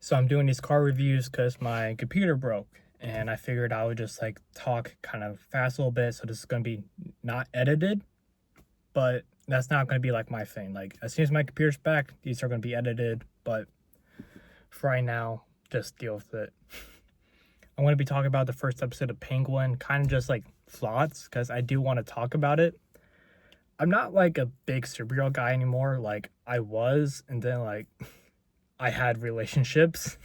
So I'm doing these car reviews because my computer broke, and I figured I would just like talk kind of fast a little bit. So this is gonna be not edited, but that's not gonna be like my thing. Like as soon as my computer's back, these are gonna be edited. But for right now, just deal with it. I'm gonna be talking about the first episode of Penguin, kind of just like thoughts, because I do want to talk about it. I'm not like a big superhero guy anymore. Like I was, and then like I had relationships.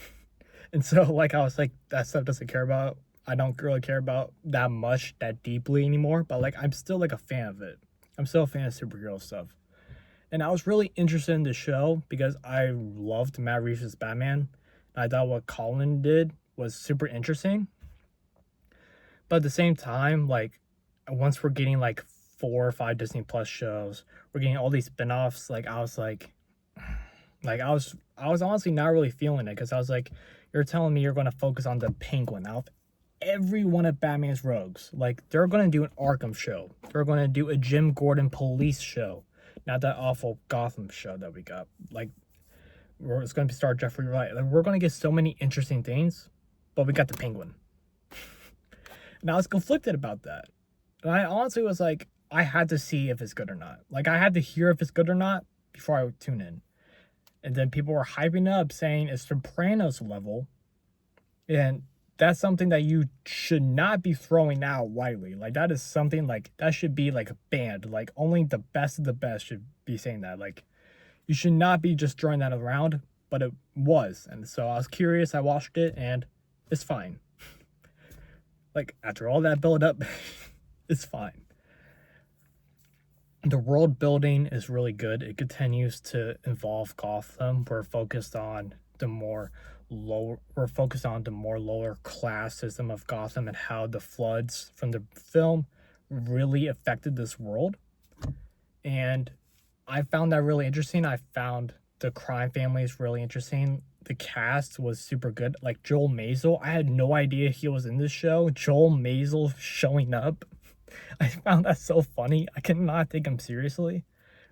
And so like I was like that stuff doesn't care about I don't really care about that much that deeply anymore, but like I'm still like a fan of it. I'm still a fan of superhero stuff. And I was really interested in the show because I loved Matt Reeves' Batman. And I thought what Colin did was super interesting. But at the same time, like once we're getting like 4 or 5 Disney Plus shows, we're getting all these spin-offs, like I was I was honestly not really feeling it because I was like, you're telling me you're going to focus on the Penguin out of every one of Batman's rogues. Like they're going to do an Arkham show. They're going to do a Jim Gordon police show. Not that awful Gotham show that we got. Like it's going to star Jeffrey Wright. Like, we're going to get so many interesting things, but we got the Penguin. And I was conflicted about that. And I honestly was like, I had to see if it's good or not. Like I had to hear if it's good or not before I would tune in. And then people were hyping up saying it's Sopranos level. And that's something that you should not be throwing out lightly. Like that is something like that should be like banned. Like only the best of the best should be saying that. Like you should not be just throwing that around, but it was. And so I was curious, I watched it and it's fine. Like after all that build up, it's fine. The world building is really good. It continues to involve Gotham. We're focused on the more lower class system of Gotham and how the floods from the film really affected this world. And I found that really interesting. I found the crime families really interesting. The cast was super good. Like Joel Mazel, I had no idea he was in this show. Joel Mazel showing up, I found that so funny. I cannot take him seriously.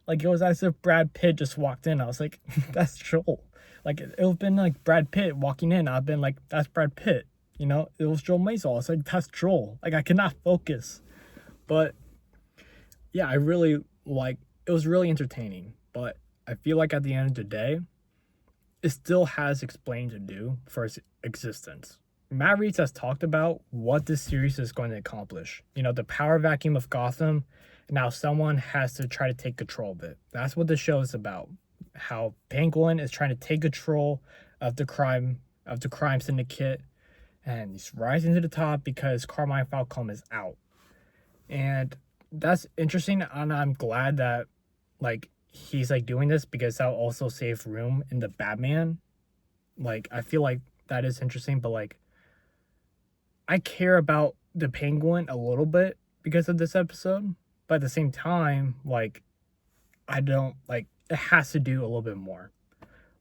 Like it was as if Brad Pitt just walked in. I was like, that's Joel. Like it would have been like Brad Pitt walking in. I've been like, that's Brad Pitt. You know, it was Joel Mazel. I was like, that's Joel. Like I cannot focus. But yeah, I really like it was really entertaining. But I feel like at the end of the day, it still has explaining to do for its existence. Matt Reeves has talked about what this series is going to accomplish. You know, the power vacuum of Gotham. Now someone has to try to take control of it. That's what the show is about. How Penguin is trying to take control of the crime syndicate, and he's rising to the top because Carmine Falcone is out. And that's interesting, and I'm glad that like he's like doing this because that'll also save room in the Batman. Like I feel like that is interesting, but like I care about the Penguin a little bit because of this episode, but at the same time, like I don't like it has to do a little bit more.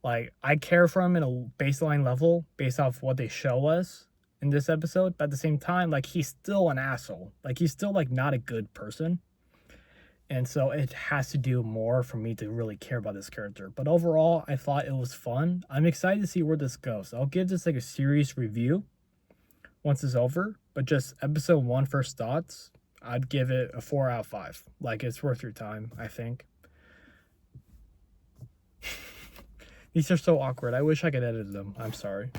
Like I care for him in a baseline level based off what they show us in this episode, but at the same time, like he's still an asshole. Like he's still like not a good person. And so it has to do more for me to really care about this character. But overall, I thought it was fun. I'm excited to see where this goes. I'll give this like a serious review once it's over, but just episode 1 first thoughts, I'd give it a 4 out of 5. Like it's worth your time, I think. These are so awkward. I wish I could edit them. I'm sorry.